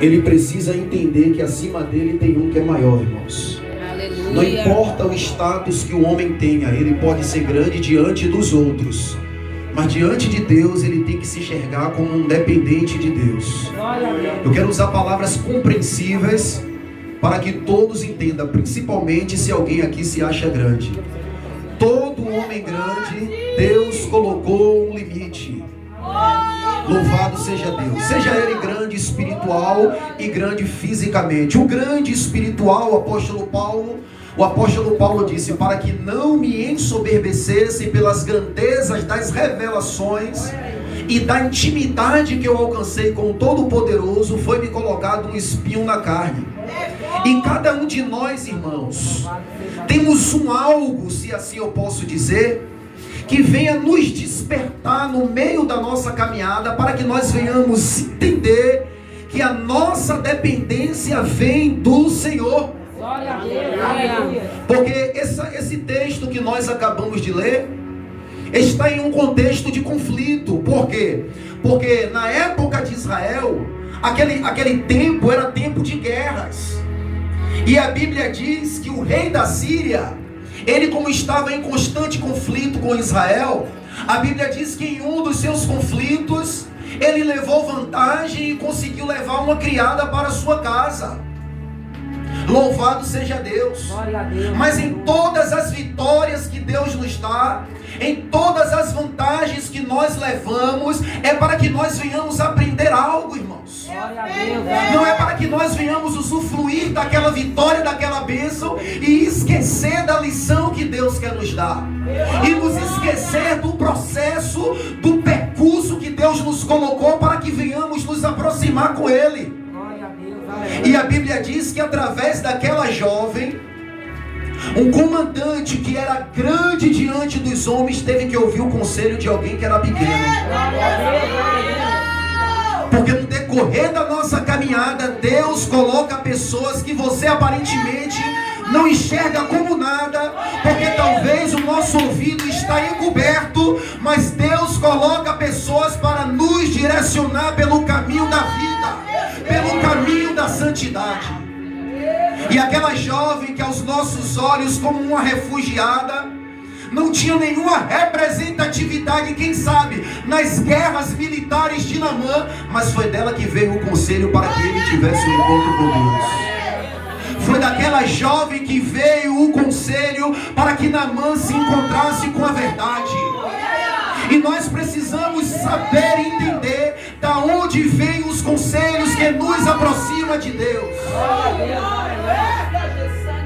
ele precisa entender que acima dele tem um que é maior, irmãos. Aleluia. Não importa o status que o homem tenha, ele pode ser grande diante dos outros, mas diante de Deus ele tem que se enxergar como um dependente de Deus. Eu quero usar palavras compreensíveis para que todos entendam, principalmente se alguém aqui se acha grande. Todo homem grande, Deus colocou um limite. Louvado seja Deus. Seja ele grande espiritual e grande fisicamente. O grande espiritual, o apóstolo Paulo disse: para que não me ensoberbecesse pelas grandezas das revelações e da intimidade que eu alcancei com o Todo-Poderoso, foi-me colocado um espinho na carne. E cada um de nós, irmãos, temos um algo, se assim eu posso dizer, que venha nos despertar no meio da nossa caminhada, para que nós venhamos entender que a nossa dependência vem do Senhor. Glória a Deus. Porque esse texto que nós acabamos de ler está em um contexto de conflito. Por quê? Porque na época de Israel, aquele tempo era tempo de guerras. E a Bíblia diz que o rei da Síria, ele, como estava em constante conflito com Israel, a Bíblia diz que em um dos seus conflitos ele levou vantagem e conseguiu levar uma criada para a sua casa. Louvado seja Deus. Glória a Deus. Mas em todas as vitórias que Deus nos dá, em todas as vantagens que nós levamos, é para que nós venhamos aprender algo, irmãos. Glória a Deus. Não é para que nós venhamos usufruir daquela vitória, daquela bênção e esquecer da lição que Deus quer nos dar. E nos esquecer do processo, do percurso que Deus nos colocou para que venhamos nos aproximar com Ele. E a Bíblia diz que através daquela jovem, um comandante que era grande diante dos homens teve que ouvir o conselho de alguém que era pequeno. Porque no decorrer da nossa caminhada, Deus coloca pessoas que você aparentemente não enxerga como nada, porque talvez o nosso ouvido está encoberto, mas Deus coloca pessoas para nos direcionar pelo caminho da vida, pelo caminho da santidade. E aquela jovem que aos nossos olhos como uma refugiada, não tinha nenhuma representatividade, quem sabe, nas guerras militares de Naamã, mas foi dela que veio o conselho para que ele tivesse um encontro com Deus. Foi daquela jovem que veio o conselho para que Naamã se encontrasse com a verdade. E nós precisamos saber e entender da onde vêm os conselhos que nos aproximam de Deus.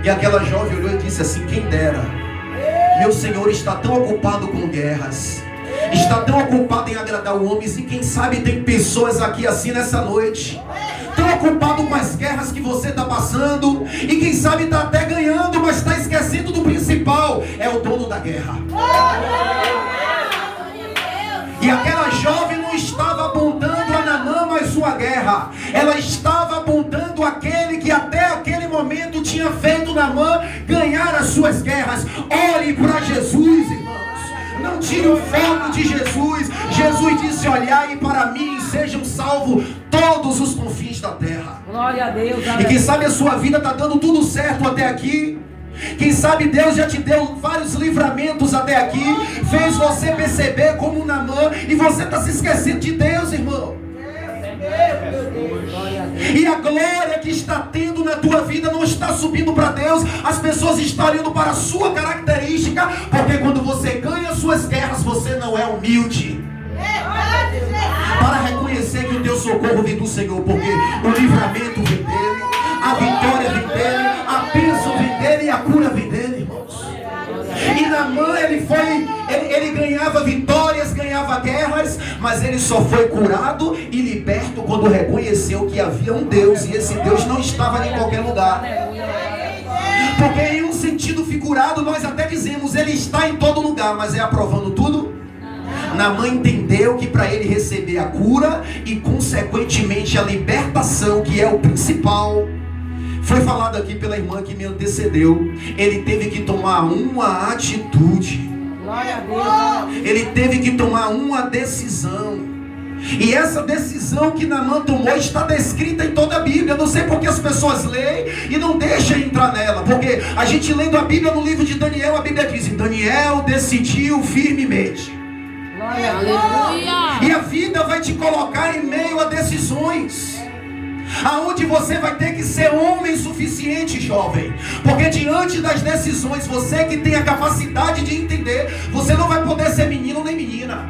E aquela jovem olhou e disse assim: quem dera, meu Senhor está tão ocupado com guerras, está tão ocupado em agradar homens, e quem sabe tem pessoas aqui assim nessa noite, tão ocupado com as guerras que você está passando, e quem sabe está até ganhando, mas está esquecendo do principal, é o dono da guerra. E aquela jovem não estava apontando a Naamã mais uma guerra, ela estava apontando aquele que até aquele momento tinha feito Naamã ganhar as suas guerras. Olhe para Jesus, irmãos. Não tire o foco de Jesus. Jesus disse: olhai para mim e sejam salvos todos os confins da terra. Glória a Deus. E quem sabe a sua vida está dando tudo certo até aqui. Quem sabe Deus já te deu vários livramentos até aqui, fez você perceber como Naamã, e você está se esquecendo de Deus, irmão. E a glória que está tendo na tua vida não está subindo para Deus. As pessoas estão olhando para a sua característica, porque quando você ganha suas guerras, você não é humilde para reconhecer que o teu socorro vem do Senhor, porque o livramento vem dele, a vitória vem dele, a bênção vem dele e a cura vem dele, irmãos. E Naamã, ele ganhava vitórias, ganhava guerras, mas ele só foi curado e liberto quando reconheceu que havia um Deus, e esse Deus não estava em qualquer lugar. Porque em um sentido figurado nós até dizemos: ele está em todo lugar, mas é aprovando tudo? Naamã entendeu que para ele receber a cura e consequentemente a libertação, que é o principal, foi falado aqui pela irmã que me antecedeu, ele teve que tomar uma atitude. Glória a Deus. Ele teve que tomar uma decisão. E essa decisão que Naamã tomou está descrita em toda a Bíblia. Eu não sei porque as pessoas leem e não deixam entrar nela. Porque a gente lendo a Bíblia no livro de Daniel, a Bíblia diz: Daniel decidiu firmemente. Aleluia. E a vida vai te colocar em meio a decisões, aonde você vai ter que ser homem suficiente, jovem. Porque diante das decisões, você que tem a capacidade de entender, você não vai poder ser menino nem menina.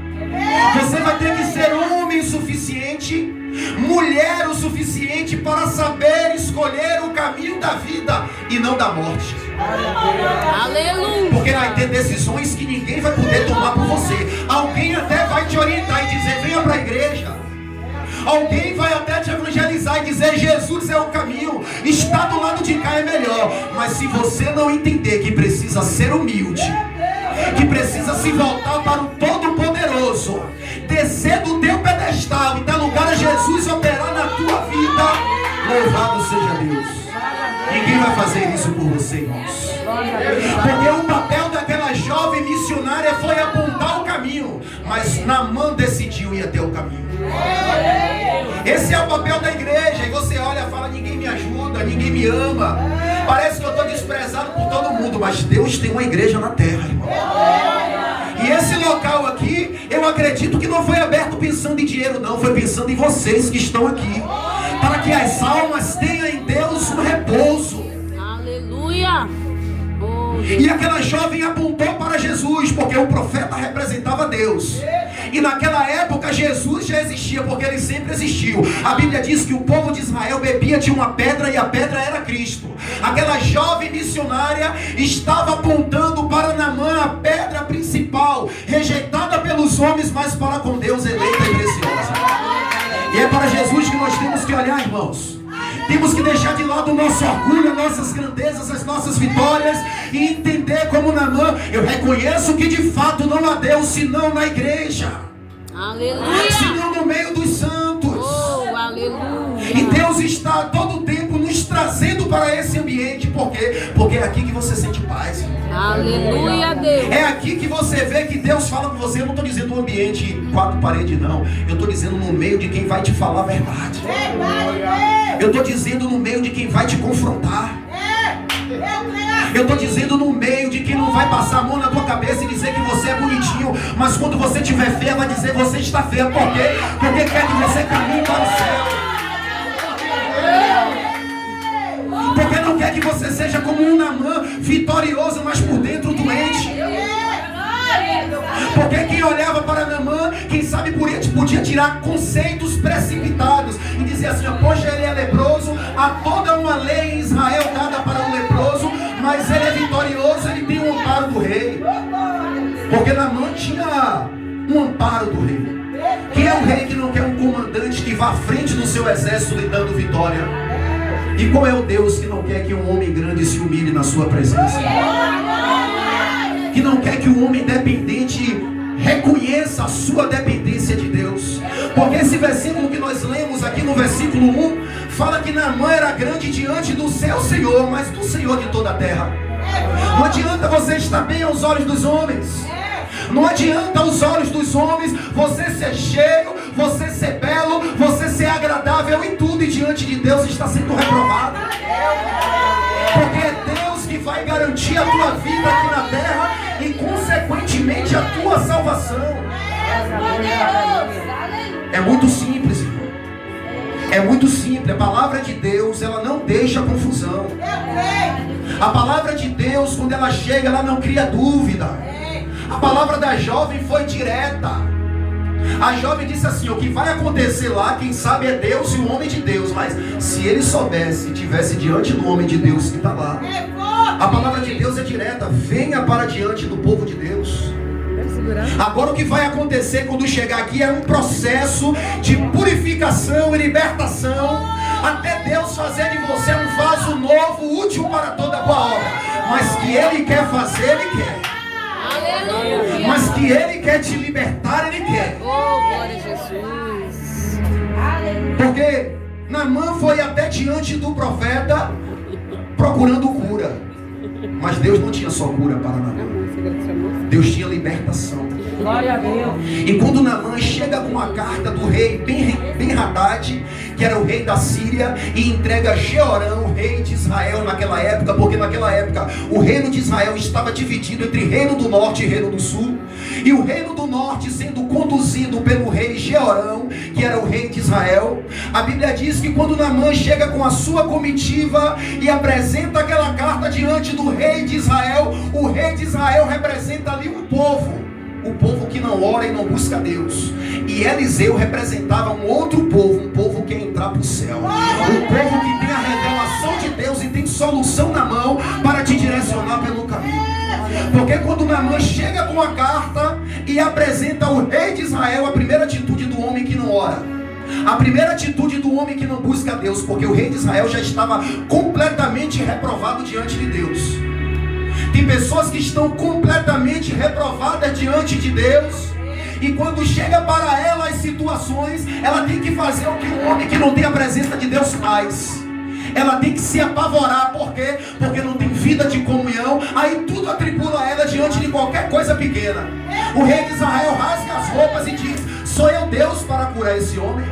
Você vai ter que ser homem suficiente, mulher o suficiente para saber escolher o caminho da vida e não da morte. Aleluia. Porque vai ter decisões que ninguém vai poder tomar por você. Alguém até vai te orientar e dizer: venha para a igreja. Alguém vai até te evangelizar e dizer: Jesus é o caminho, está do lado de cá é melhor. Mas se você não entender que precisa ser humilde, que precisa se voltar para o Todo-Poderoso, descer do teu pedestal e dar lugar a Jesus operar na tua vida, louvado seja Deus. Ninguém vai fazer isso por você, irmãos. Porque o papel daquela jovem missionária foi apontar o caminho, mas Naamã decidiu ir até o caminho. Esse é o papel da igreja. E você olha e fala: ninguém me ajuda, ninguém me ama, parece que eu estou desprezado por todo mundo. Mas Deus tem uma igreja na terra, irmão. E esse local aqui, eu acredito que não foi aberto pensando em dinheiro, não. Foi pensando em vocês que estão aqui, para que as almas tenham em Deus um repouso. Aleluia. E aquela jovem apontou para Jesus, porque o profeta representava Deus. E naquela época Jesus já existia, porque ele sempre existiu. A Bíblia diz que o povo de Israel bebia de uma pedra e a pedra era Cristo. Aquela jovem missionária estava apontando para Naamã, a pedra principal, rejeitada pelos homens, mas para com Deus eleita e preciosa. E é para Jesus que nós temos que olhar, irmãos. Temos que deixar de lado o nosso orgulho, as nossas grandezas, as nossas vitórias, e entender como Naamã: eu reconheço que de fato não há Deus senão na igreja. Aleluia. Senão no meio dos santos. Oh, aleluia. E Deus está todo o tempo nos trazendo para esse ambiente. Por quê? Porque é aqui que você sente paz. Aleluia, Deus. É aqui que você vê que Deus fala com você. Eu não estou dizendo um ambiente quatro paredes, não. Eu estou dizendo no meio de quem vai te falar a verdade. Eu estou dizendo no meio de quem vai te confrontar. Eu estou dizendo no meio de quem não vai passar a mão na tua cabeça e dizer que você é bonitinho, mas quando você tiver feia vai dizer: você está feia. Por quê? Porque quer que você caminhe para o céu. Porque não quer que você seja como um Naamã, vitorioso, mas por dentro doente. Porque quem olhava para Naamã, quem sabe podia tirar conceitos precipitados e dizer assim: poxa, ele é leproso, há toda uma lei em Israel dada para o leproso, mas ele é vitorioso, ele tem o amparo do rei. Porque Naamã tinha um amparo do rei. Quem é o rei que não quer um comandante que vá à frente do seu exército lhe dando vitória? E qual é o Deus que não quer que um homem grande se humilhe na sua presença? Que não quer que o homem dependente reconheça a sua dependência de Deus. Porque esse versículo que nós lemos aqui no versículo 1 fala que Naamã era grande diante do seu Senhor, mas do Senhor de toda a terra. Não adianta você estar bem aos olhos dos homens. Não adianta aos olhos dos homens você ser cheio, você ser belo, você ser agradável em tudo, e diante de Deus está sendo reprovado. Porque é Deus que vai garantir a tua vida aqui na terra e consequentemente a tua salvação. É muito simples, irmão. É muito simples. A palavra de Deus, ela não deixa confusão. A palavra de Deus, quando ela chega, ela não cria dúvida. A palavra da jovem foi direta. A jovem disse assim: o que vai acontecer lá, quem sabe é Deus e o homem de Deus. Mas se ele soubesse, estivesse diante do homem de Deus que está lá. A palavra de Deus é direta: venha para diante do povo de Deus. Agora o que vai acontecer quando chegar aqui é um processo de purificação e libertação, até Deus fazer de você um vaso novo, útil para toda boa obra. Mas que Ele quer fazer, Ele quer. Aleluia. Mas que Ele quer te libertar, Ele quer. Oh, glória a Jesus. Porque Naamã foi até diante do profeta procurando cura. Mas Deus não tinha só cura para Naamã. Deus tinha libertação. Glória a Deus. E quando Naamã chega com a carta do rei Ben-Hadad, que era o rei da Síria, e entrega a Jeorão, rei de Israel naquela época, porque naquela época o reino de Israel estava dividido entre reino do norte e reino do sul, e o reino do norte sendo conduzido pelo rei Jeorão, que era o rei de Israel. A Bíblia diz que quando Naamã chega com a sua comitiva e apresenta aquela carta diante do rei de Israel, o rei de Israel representa ali um povo. O povo que não ora e não busca Deus. E Eliseu representava um outro povo, um povo que quer entrar para o céu, um povo que tem a revelação de Deus e tem solução na mão para te direcionar pelo caminho. Porque quando Naamã chega com a carta e apresenta ao rei de Israel, a primeira atitude do homem que não ora, a primeira atitude do homem que não busca Deus, porque o rei de Israel já estava completamente reprovado diante de Deus. Tem pessoas que estão completamente reprovadas diante de Deus, e quando chega para ela as situações, ela tem que fazer o que um homem que não tem a presença de Deus faz. Ela tem que se apavorar. Por quê? Porque não tem vida de comunhão. Aí tudo atribula ela diante de qualquer coisa pequena. O rei de Israel rasga as roupas e diz: sou eu Deus para curar esse homem?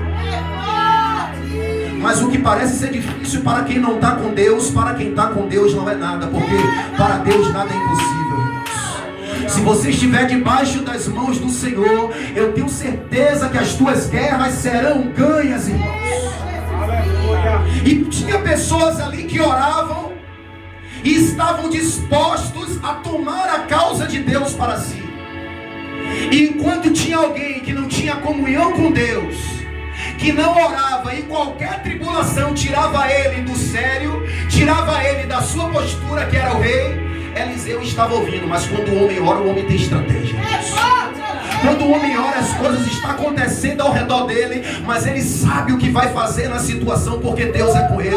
Mas o que parece ser difícil para quem não está com Deus, para quem está com Deus não é nada, porque para Deus nada é impossível, irmãos. Se você estiver debaixo das mãos do Senhor, eu tenho certeza que as tuas guerras serão ganhas, irmãos. E tinha pessoas ali que oravam e estavam dispostos a tomar a causa de Deus para si. E enquanto tinha alguém que não tinha comunhão com Deus, que não orava, e qualquer tribulação tirava ele do sério, tirava ele da sua postura, que era o rei, Eliseu estava ouvindo. Mas quando o homem ora, o homem tem estratégia. Quando o homem ora, as coisas estão acontecendo ao redor dele, mas ele sabe o que vai fazer na situação, porque Deus é com ele.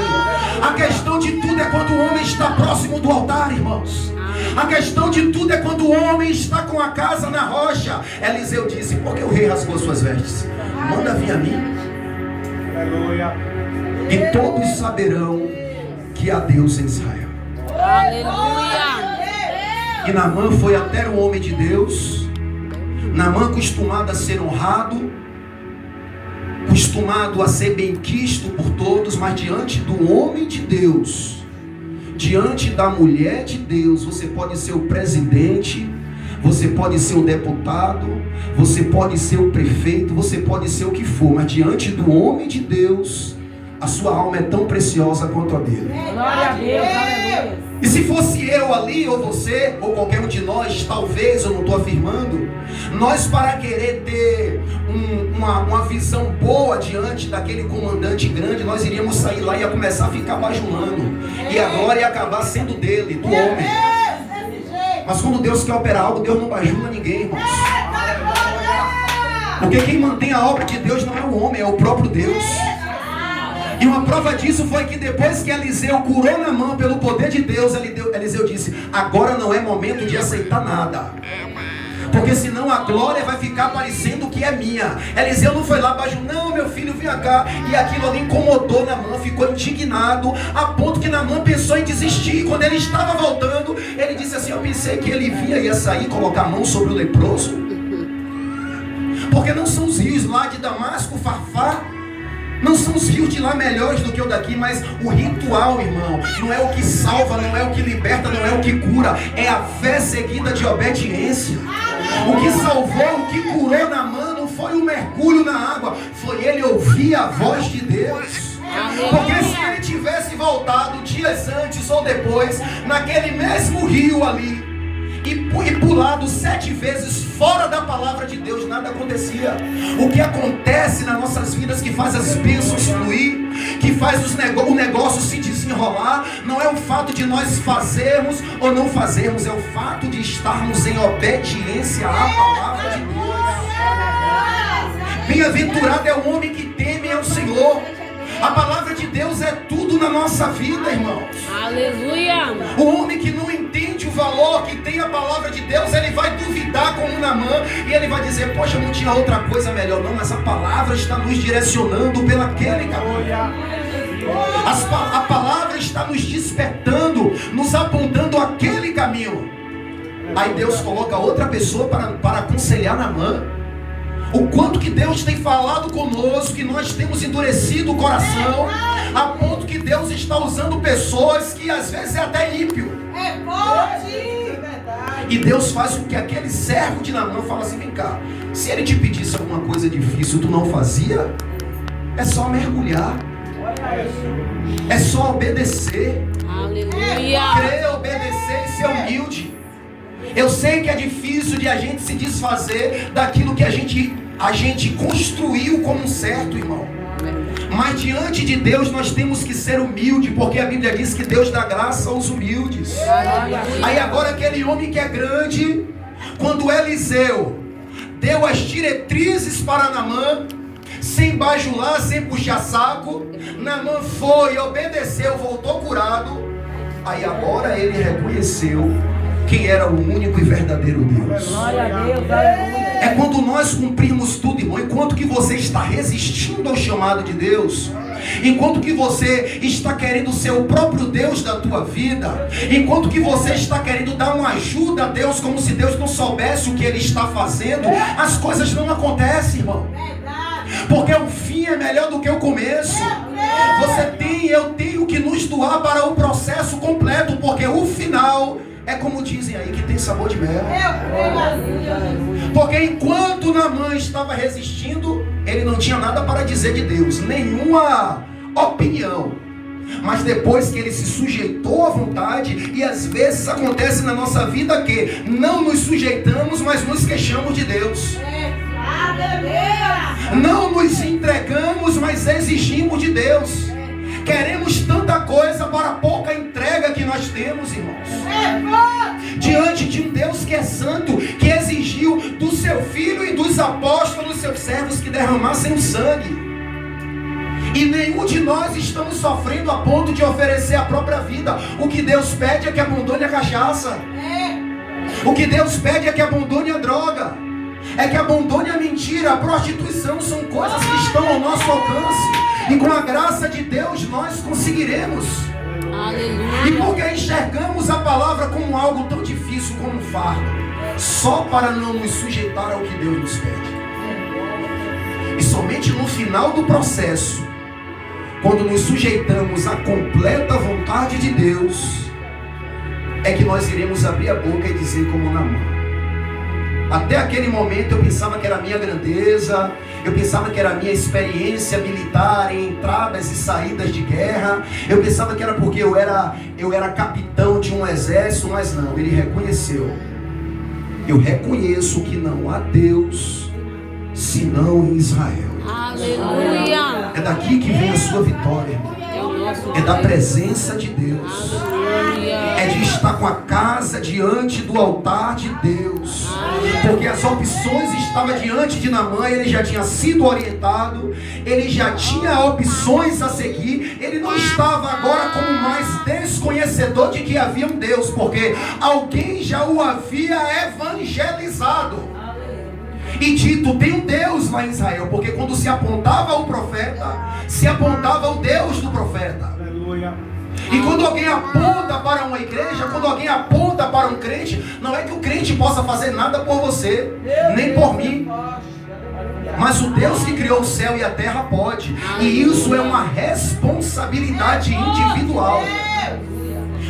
A questão de tudo é quando o homem está próximo do altar, irmãos. A questão de tudo é quando o homem está com a casa na rocha. Eliseu disse: por que o rei rasgou suas vestes? Manda vir a mim. Aleluia. E todos saberão que há Deus em Israel. Aleluia. E Naamã foi até o homem de Deus. Naamã, acostumado a ser honrado, acostumado a ser benquisto por todos, mas diante do homem de Deus, diante da mulher de Deus, você pode ser o presidente, você pode ser o deputado, você pode ser o prefeito, você pode ser o que for, mas diante do homem de Deus, a sua alma é tão preciosa quanto a dele. Glória a Deus, aleluia. E se fosse eu ali, ou você, ou qualquer um de nós, talvez, eu não estou afirmando, nós, para querer ter uma visão boa diante daquele comandante grande, nós iríamos sair lá e ia começar a ficar bajulando, e a glória ia acabar sendo dele, do homem. Mas quando Deus quer operar algo, Deus não bajula ninguém, irmãos. Porque quem mantém a obra de Deus não é o homem, é o próprio Deus. E uma prova disso foi que depois que Eliseu curou Naamã pelo poder de Deus, Eliseu disse: agora não é momento de aceitar nada, porque senão a glória vai ficar parecendo que é minha. Eliseu não foi lá baixo: não, meu filho, vem cá. E aquilo ali incomodou Naamã, ficou indignado, a ponto que Naamã pensou em desistir. Quando ele estava voltando, ele disse assim: eu pensei que ele ia sair, colocar a mão sobre o leproso, porque não são os rios lá de Damasco, Farfá, não são os rios de lá melhores do que o daqui, mas o ritual, irmão, não é o que salva, não é o que liberta, não é o que cura, é a fé seguida de obediência. O que salvou, o que curou Naamã não foi o mergulho na água, foi ele ouvir a voz de Deus. Porque se ele tivesse voltado dias antes ou depois, naquele mesmo rio ali, e pulado 7 vezes fora da palavra de Deus, nada acontecia. O que acontece nas nossas vidas, que faz as bênçãos fluir, que faz o negócio se desenrolar, não é o fato de nós fazermos ou não fazermos, é o fato de estarmos em obediência à palavra de Deus. Bem-aventurado é o homem que teme ao Senhor. A palavra de Deus é tudo na nossa vida, irmãos. Aleluia. O homem que não entende o valor que tem a palavra de Deus, ele vai duvidar como Naamã, e ele vai dizer: poxa, não tinha outra coisa melhor. Não, mas a palavra está nos direcionando pelaquele caminho. A palavra está nos despertando, nos apontando aquele caminho. Aí Deus coloca outra pessoa para aconselhar Naamã. O quanto que Deus tem falado conosco, que nós temos endurecido o coração, a ponto que Deus está usando pessoas que às vezes é até ímpio. É forte, verdade. E Deus faz com que aquele servo de Naamã fale assim: vem cá, se ele te pedisse alguma coisa difícil, tu não fazia? É só mergulhar, é só obedecer. Aleluia. Crer, obedecer e ser humilde. Eu sei que é difícil de a gente se desfazer daquilo que a gente construiu como certo, irmão. Mas diante de Deus nós temos que ser humildes, porque a Bíblia diz que Deus dá graça aos humildes. Aí agora aquele homem que é grande, quando Eliseu deu as diretrizes para Naamã, sem bajular, sem puxar saco, Naamã foi, obedeceu, voltou curado. Aí agora ele reconheceu quem era o único e verdadeiro Deus. Glória a Deus, aleluia. É quando nós cumprimos tudo, irmão. Enquanto que você está resistindo ao chamado de Deus, enquanto que você está querendo ser o próprio Deus da tua vida, enquanto que você está querendo dar uma ajuda a Deus, como se Deus não soubesse o que Ele está fazendo, as coisas não acontecem, irmão. Porque o fim é melhor do que o começo. Eu tenho que nos doar para o processo completo, porque o final é como dizem aí, que tem sabor de mel. Porque enquanto Naamã estava resistindo, ele não tinha nada para dizer de Deus, nenhuma opinião. Mas depois que ele se sujeitou à vontade, e às vezes acontece na nossa vida que não nos sujeitamos, mas nos queixamos de Deus. Não nos entregamos, mas exigimos de Deus. Queremos tanta coisa para pouca entrega que nós temos, irmãos. Diante de um Deus que é santo, que exigiu do seu filho e dos apóstolos, seus servos, que derramassem o sangue. E nenhum de nós estamos sofrendo a ponto de oferecer a própria vida. O que Deus pede é que abandone a cachaça. O que Deus pede é que abandone a droga. É que abandone a mentira, a prostituição. São coisas que estão ao nosso alcance. E com a graça de Deus nós conseguiremos. Aleluia. E porque enxergamos a palavra como algo tão difícil, como um fardo, só para não nos sujeitar ao que Deus nos pede. E somente no final do processo, quando nos sujeitamos à completa vontade de Deus, é que nós iremos abrir a boca e dizer como Naamã. Até aquele momento eu pensava que era a minha grandeza, eu pensava que era a minha experiência militar em entradas e saídas de guerra, eu pensava que era porque eu era capitão de um exército, mas não, ele reconheceu. Eu reconheço que não há Deus senão em Israel. Aleluia. É daqui que vem a sua vitória, irmão. É da presença de Deus. É de estar com a casa diante do altar de Deus. Porque as opções estavam diante de Naamã. Ele já tinha sido orientado, ele já tinha opções a seguir. Ele não estava agora como mais desconhecedor de que havia um Deus, porque alguém já o havia evangelizado e dito: tem um Deus lá em Israel. Porque quando se apontava o profeta, se apontava o Deus do profeta. Aleluia. E quando alguém aponta para uma igreja, quando alguém aponta para um crente, não é que o crente possa fazer nada por você, nem por mim, mas o Deus que criou o céu e a terra pode. E isso é uma responsabilidade individual.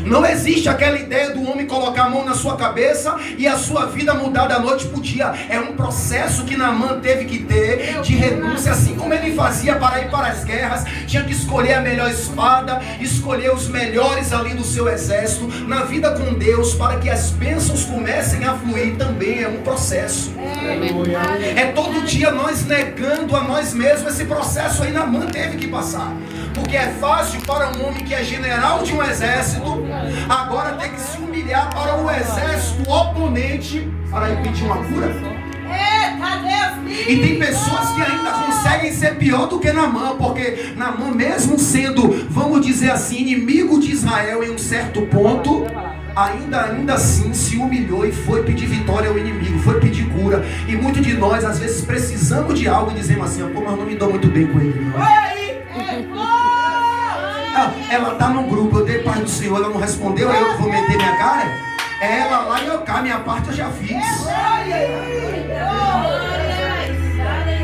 Não existe aquela ideia do homem colocar a mão na sua cabeça e a sua vida mudar da noite para o dia. É um processo que Naamã teve que ter de renúncia, assim como ele fazia para ir para as guerras. Tinha que escolher a melhor espada, escolher os melhores ali do seu exército. Na vida com Deus, para que as bênçãos comecem a fluir, também é um processo. É todo dia nós negando a nós mesmos. Esse processo aí Naamã teve que passar. Porque é fácil para um homem que é general de um exército agora ter que se humilhar para o exército oponente para ir pedir uma cura. E tem pessoas que ainda conseguem ser pior do que Naamã, porque Naamã, mesmo sendo, vamos dizer assim, inimigo de Israel em um certo ponto, ainda assim se humilhou e foi pedir vitória ao inimigo, foi pedir cura. E muitos de nós às vezes precisamos de algo e dizemos assim: pô, mas não me dou muito bem com ele, não. ela tá no grupo, eu dei paz do Senhor, ela não respondeu, aí eu vou meter minha cara. É ela lá e eu cá, minha parte eu já fiz.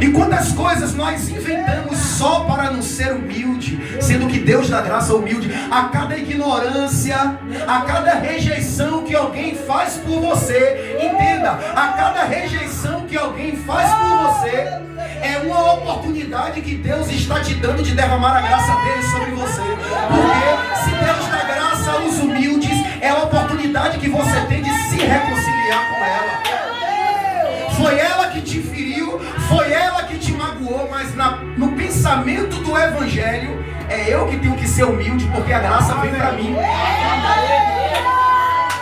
E quantas coisas nós inventamos só para não ser humilde, sendo que Deus da graça é humilde. A cada ignorância, a cada rejeição que alguém faz por você, entenda, a cada rejeição que alguém faz por você é uma oportunidade que Deus está te dando de derramar a graça dele sobre você. Porque se Deus dá graça aos humildes, é a oportunidade que você tem de se reconciliar com ela. Foi ela que te feriu, foi ela que te magoou, mas no pensamento do Evangelho, é eu que tenho que ser humilde, porque a graça vem para mim.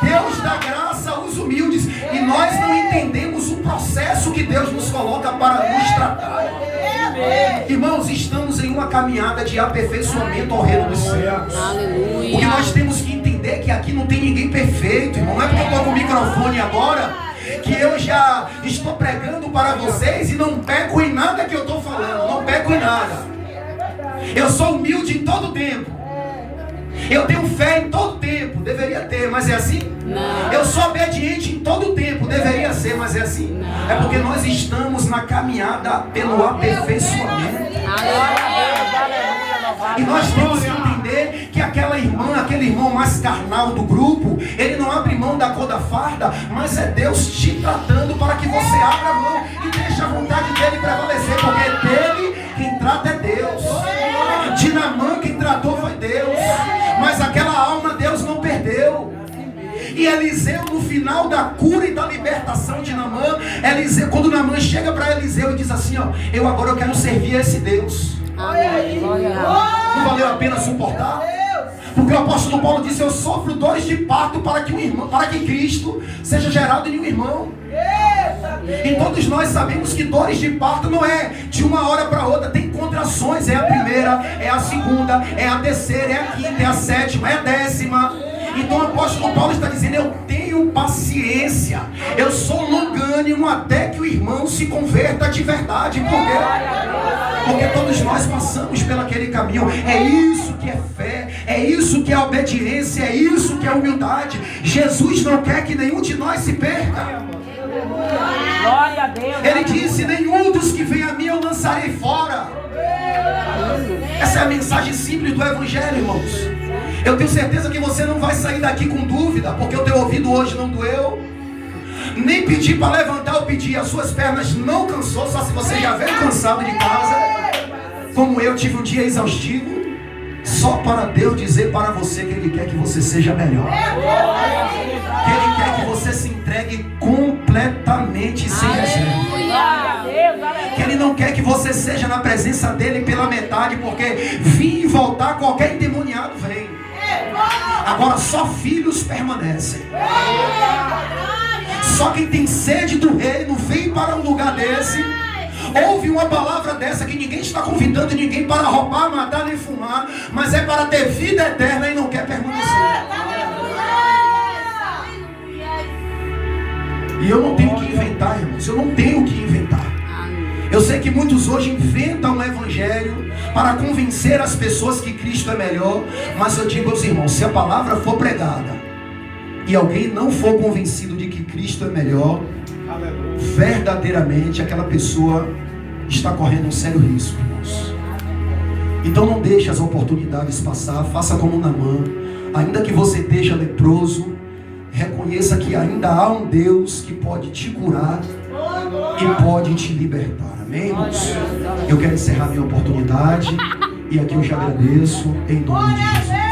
Deus dá graça aos humildes, e nós não entendemos o processo que Deus nos coloca para nos tratar. Irmãos, estamos em uma caminhada de aperfeiçoamento ao reino dos céus. Aleluia. Porque nós temos que entender que aqui não tem ninguém perfeito, irmão. Não é porque eu estou com o microfone agora que eu já estou pregando para vocês e não peco em nada que eu estou falando. Não peco em nada. Eu sou humilde em todo tempo. Eu tenho fé em todo tempo. Deveria ter, mas é assim? Não. Eu sou obediente em todo tempo. Deveria ser, mas é assim? Não. É porque nós estamos na caminhada pelo aperfeiçoamento. E nós temos que entender que aquela irmã, aquele irmão mais carnal do grupo, ele não abre mão da cor da farda, mas é Deus te tratando para que você abra a mão e deixe a vontade dele prevalecer, porque é dele quem trata é Deus. De Naamã quem tratou foi Deus, mas aquela alma Deus não perdeu. E Eliseu, no final da cura e da libertação de Naamã, Eliseu, quando Naamã chega para Eliseu e diz assim, ó, eu quero servir a esse Deus. Não valeu a pena suportar? Porque o apóstolo Paulo disse, eu sofro dores de parto para que Cristo seja gerado em um irmão. E todos nós sabemos que dores de parto não é de uma hora para outra, tem contrações, é a primeira, é a segunda, é a terceira, é a quinta, é a sétima, é a décima. Então o apóstolo Paulo está dizendo, eu tenho paciência, eu sou longânimo até que o irmão se converta de verdade. Por quê? Porque todos nós passamos pelo aquele caminho. É isso que é fé, é isso que é obediência, é isso que é humildade. Jesus não quer que nenhum de nós se perca. Glória a Deus. Ele disse, nenhum dos que vem a mim eu lançarei fora. Essa é a mensagem simples do Evangelho, irmãos. Eu tenho certeza que você não vai sair daqui com dúvida, porque o teu ouvido hoje não doeu. Nem pedir para levantar eu pedi, as suas pernas não cansou, só se você já veio cansado de casa. Como eu tive um dia exaustivo. Só para Deus dizer para você que Ele quer que você seja melhor. Que Ele quer que você se entregue completamente sem reserva. Que Ele não quer que você seja na presença dEle pela metade, porque vir e voltar qualquer endemoniado vem. Agora só filhos permanecem. Só quem tem sede do reino vem para um lugar desse, ouve uma palavra dessa, que ninguém está convidando ninguém para roubar, matar nem fumar, mas é para ter vida eterna e não quer permanecer. E eu não tenho que inventar, irmãos, eu não tenho que inventar. Eu sei que muitos hoje inventam um evangelho para convencer as pessoas que Cristo é melhor, mas eu digo aos irmãos, se a palavra for pregada e alguém não for convencido de que Cristo é melhor, verdadeiramente aquela pessoa está correndo um sério risco, irmãos. Então não deixe as oportunidades passar, faça como Naamã. Ainda que você esteja leproso, reconheça que ainda há um Deus que pode te curar e pode te libertar. Amém, irmãos? Eu quero encerrar minha oportunidade e aqui eu já agradeço em nome de Jesus.